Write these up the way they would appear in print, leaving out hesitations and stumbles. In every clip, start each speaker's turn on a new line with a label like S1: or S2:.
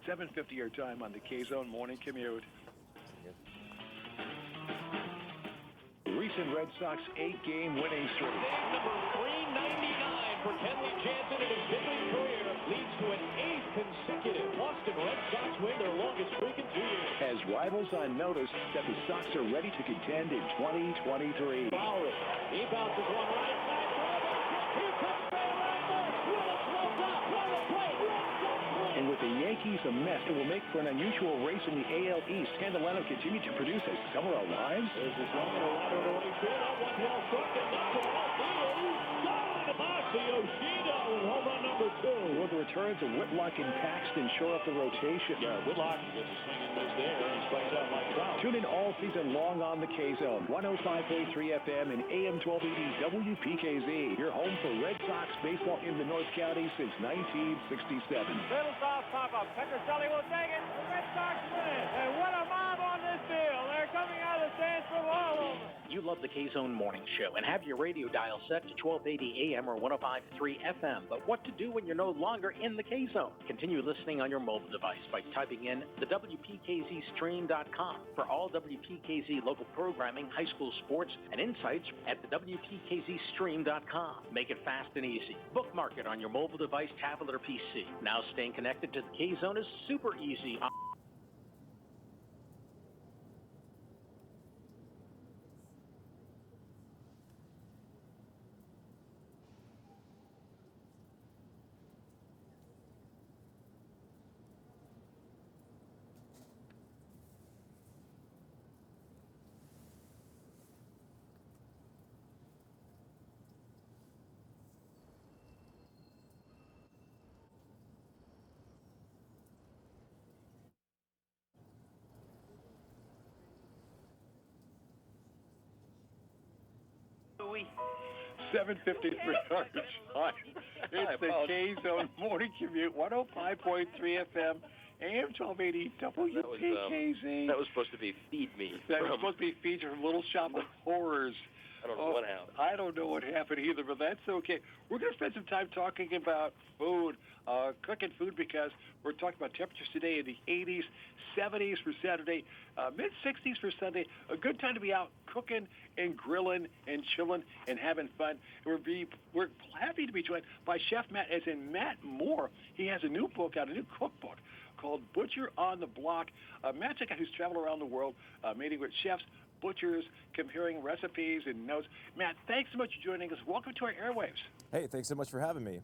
S1: 7:50 your time on the K-Zone Morning Commute. Recent Red Sox 8-game winning streak.
S2: Number 399 for Kenley Jansen in his big league career leads to an 8th consecutive Boston Red Sox win, their longest streak in 2 years.
S1: Has rivals on notice that the Sox are ready to contend in 2023.
S2: Fowler, he bounces one right side. Here comes Verlander. Willis rolls up on the plate. Red Sox win.
S1: And with the Yankees a mess, it will make for an unusual race in the AL East. Can the lineup continue to produce as summer arrives?
S2: There's this one in the ladder to right field. That one well struck and not to left field. Gone! Masi Yoshida with home run number 2.
S1: Will the returns of Whitlock and Paxton shore up the rotation?
S2: Yeah, Whitlock gets a swing and miss there. He strikes out Mike Trout.
S1: Tune in all season long on the K-Zone, 105.3 FM and AM 1280 WPKZ. Your home for Red Sox baseball in the North County since 1967.
S3: Little soft pop-up. Petrocelli will take it. The Red Sox win it. And what a mob on this field. They're coming out of the stands from all over.
S4: You love the K-Zone Morning Show and have your radio dial set to 1280 AM or 105.3 FM. But what to do when you're no longer in the K-Zone? Continue listening on your mobile device by typing in the WPKZstream.com for all WPKZ local programming, high school sports, and insights at the WPKZstream.com. Make it fast and easy. Bookmark it on your mobile device, tablet, or PC. Now staying connected to the K-Zone is super easy.
S3: We
S1: 7:53 our time. It's the K-Zone Morning Commute, 105.3 FM, AM 1280 WPKZ.
S5: That was supposed to be Feed Me.
S1: That was supposed to be featured from Little Shop of Horrors.
S5: I don't know what happened.
S1: I don't know what happened either, but that's okay. We're going to spend some time talking about food, cooking food, because we're talking about temperatures today in the 80s, 70s for Saturday, mid-60s for Sunday. A good time to be out cooking and grilling and chilling and having fun. We're happy to be joined by Chef Matt, as in Matt Moore. He has a new book out, a new cookbook called Butcher on the Block. Matt's a guy who's traveled around the world meeting with chefs, butchers, comparing recipes and notes. Matt, thanks so much for joining us. Welcome to our airwaves.
S6: Hey, thanks so much for having me.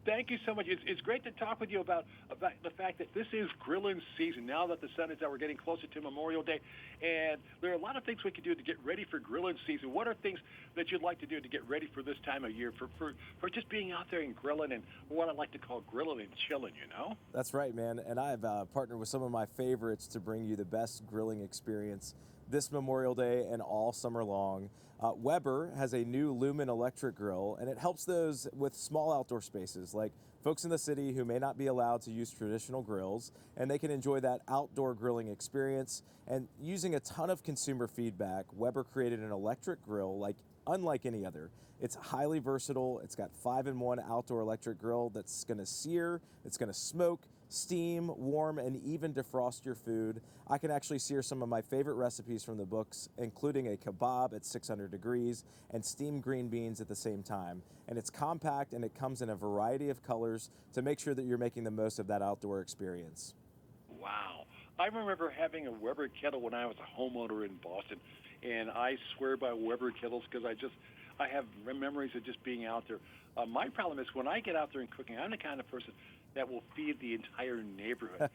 S1: Thank you so much. It's great to talk with you about the fact that this is grilling season. Now that the sun is out, we're getting closer to Memorial Day, and there are a lot of things we can do to get ready for grilling season. What are things that you'd like to do to get ready for this time of year, for just being out there and grilling, and what I like to call grilling and chilling, you know?
S6: That's right, man. And I've partnered with some of my favorites to bring you the best grilling experience this Memorial Day and all summer long. Weber has a new Lumen electric grill, and it helps those with small outdoor spaces, like folks in the city who may not be allowed to use traditional grills, and they can enjoy that outdoor grilling experience. And using a ton of consumer feedback, Weber created an electric grill unlike any other. It's highly versatile. It's got 5-in-1 outdoor electric grill that's going to sear, it's going to smoke, steam, warm, and even defrost your food. I can actually sear some of my favorite recipes from the books, including a kebab at 600 degrees and steamed green beans at the same time. And it's compact, and it comes in a variety of colors to make sure that you're making the most of that outdoor experience.
S1: Wow. I remember having a Weber kettle when I was a homeowner in Boston, and I swear by Weber kettles because I have memories of just being out there. My problem is when I get out there and cooking, I'm the kind of person that will feed the entire neighborhood.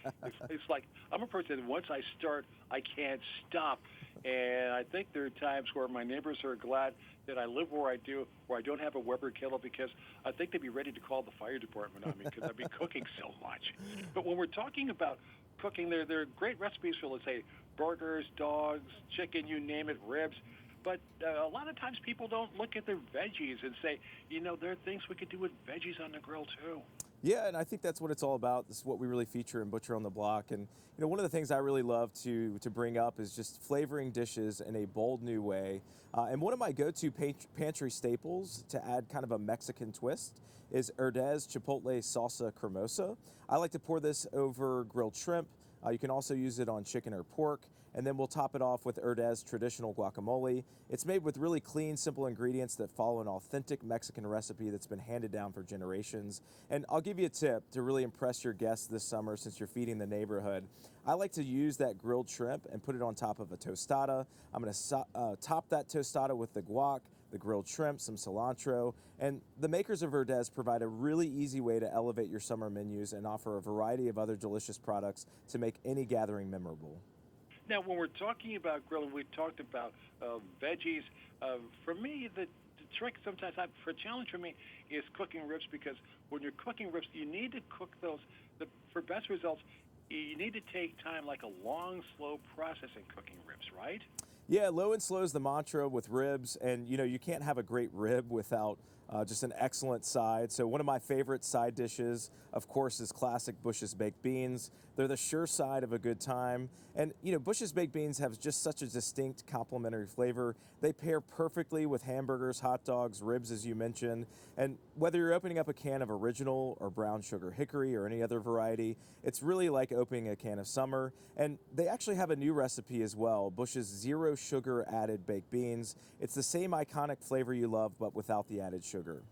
S1: It's like I'm a person that once I start, I can't stop. And I think there are times where my neighbors are glad that I live where I do, where I don't have a Weber kettle, because I think they'd be ready to call the fire department on me because I'd be cooking so much. But when we're talking about cooking, there are great recipes for, let's say, burgers, dogs, chicken, you name it, ribs. But a lot of times people don't look at their veggies and say, there are things we could do with veggies on the grill too.
S6: Yeah, and I think that's what it's all about. This is what we really feature in Butcher on the Block. And one of the things I really love to bring up is just flavoring dishes in a bold new way. And one of my go-to pantry staples to add kind of a Mexican twist is Herdez Chipotle Salsa Cremosa. I like to pour this over grilled shrimp. You can also use it on chicken or pork. And then we'll top it off with Herdez traditional guacamole. It's made with really clean, simple ingredients that follow an authentic Mexican recipe that's been handed down for generations. And I'll give you a tip to really impress your guests this summer since you're feeding the neighborhood. I like to use that grilled shrimp and put it on top of a tostada. I'm going to top that tostada with the guac, the grilled shrimp, some cilantro, and the makers of Herdez provide a really easy way to elevate your summer menus and offer a variety of other delicious products to make any gathering memorable.
S1: Now, when we're talking about grilling, we talked about veggies. For me, the trick sometimes, for a challenge for me, is cooking ribs, because when you're cooking ribs, you need to cook those. For best results, you need to take time, like a long, slow process in cooking ribs, right?
S6: Yeah, low and slow is the mantra with ribs, and you can't have a great rib without just an excellent side. So one of my favorite side dishes, of course, is classic Bush's baked beans. They're the sure side of a good time. And Bush's baked beans have just such a distinct complementary flavor. They pair perfectly with hamburgers, hot dogs, ribs, as you mentioned. And whether you're opening up a can of original or brown sugar hickory or any other variety, it's really like opening a can of summer. And they actually have a new recipe as well, Bush's zero sugar added baked beans. It's the same iconic flavor you love, but without the added sugar.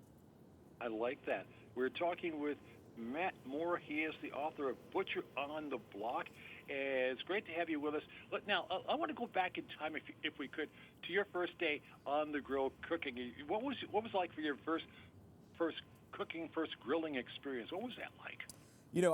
S1: I like that. We're talking with Matt Moore. He is the author of Butcher on the Block. And it's great to have you with us. Now, I want to go back in time, if we could, to your first day on the grill cooking. What was it like for your first cooking, first grilling experience? What was that like?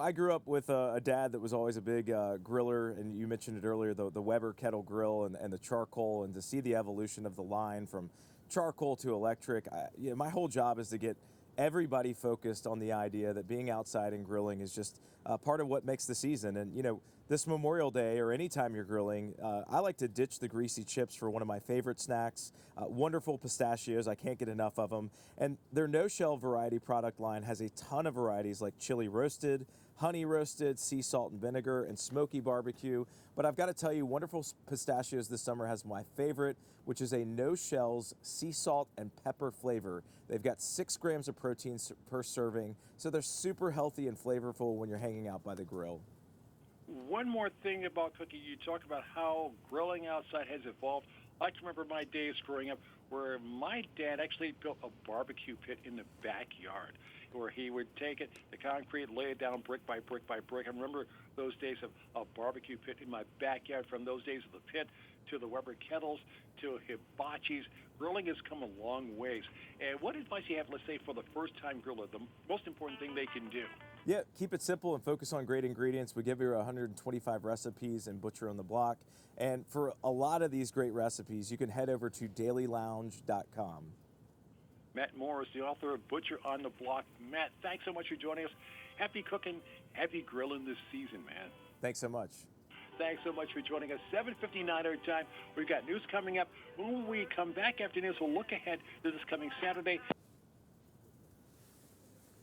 S6: I grew up with a dad that was always a big griller, and you mentioned it earlier, the Weber kettle grill and the charcoal, and to see the evolution of the line from charcoal to electric. My whole job is to get everybody focused on the idea that being outside and grilling is just part of what makes the season. And this Memorial Day, or anytime you're grilling, I like to ditch the greasy chips for one of my favorite snacks. Wonderful pistachios, I can't get enough of them. And their no-shell variety product line has a ton of varieties like chili roasted, honey roasted, sea salt and vinegar, and smoky barbecue. But I've got to tell you, Wonderful Pistachios this summer has my favorite, which is a no-shells sea salt and pepper flavor. They've got 6 grams of protein per serving, so they're super healthy and flavorful when you're hanging out by the grill.
S1: One more thing about cooking. You talk about how grilling outside has evolved. I can remember my days growing up where my dad actually built a barbecue pit in the backyard, where he would take it, the concrete, lay it down brick by brick by brick. I remember those days of a barbecue pit in my backyard, from those days of the pit to the Weber kettles to hibachis. Grilling has come a long ways. And what advice do you have, let's say, for the first-time griller, the most important thing they can do?
S6: Yeah, keep it simple and focus on great ingredients. We give you 125 recipes in Butcher on the Block. And for a lot of these great recipes, you can head over to dailylounge.com.
S1: Matt Moore is the author of Butcher on the Block. Matt, thanks so much for joining us. Happy cooking, happy grilling this season, man.
S6: Thanks so much.
S1: Thanks so much for joining us. 7:59 our time. We've got news coming up. When we come back after news, we'll look ahead to this coming Saturday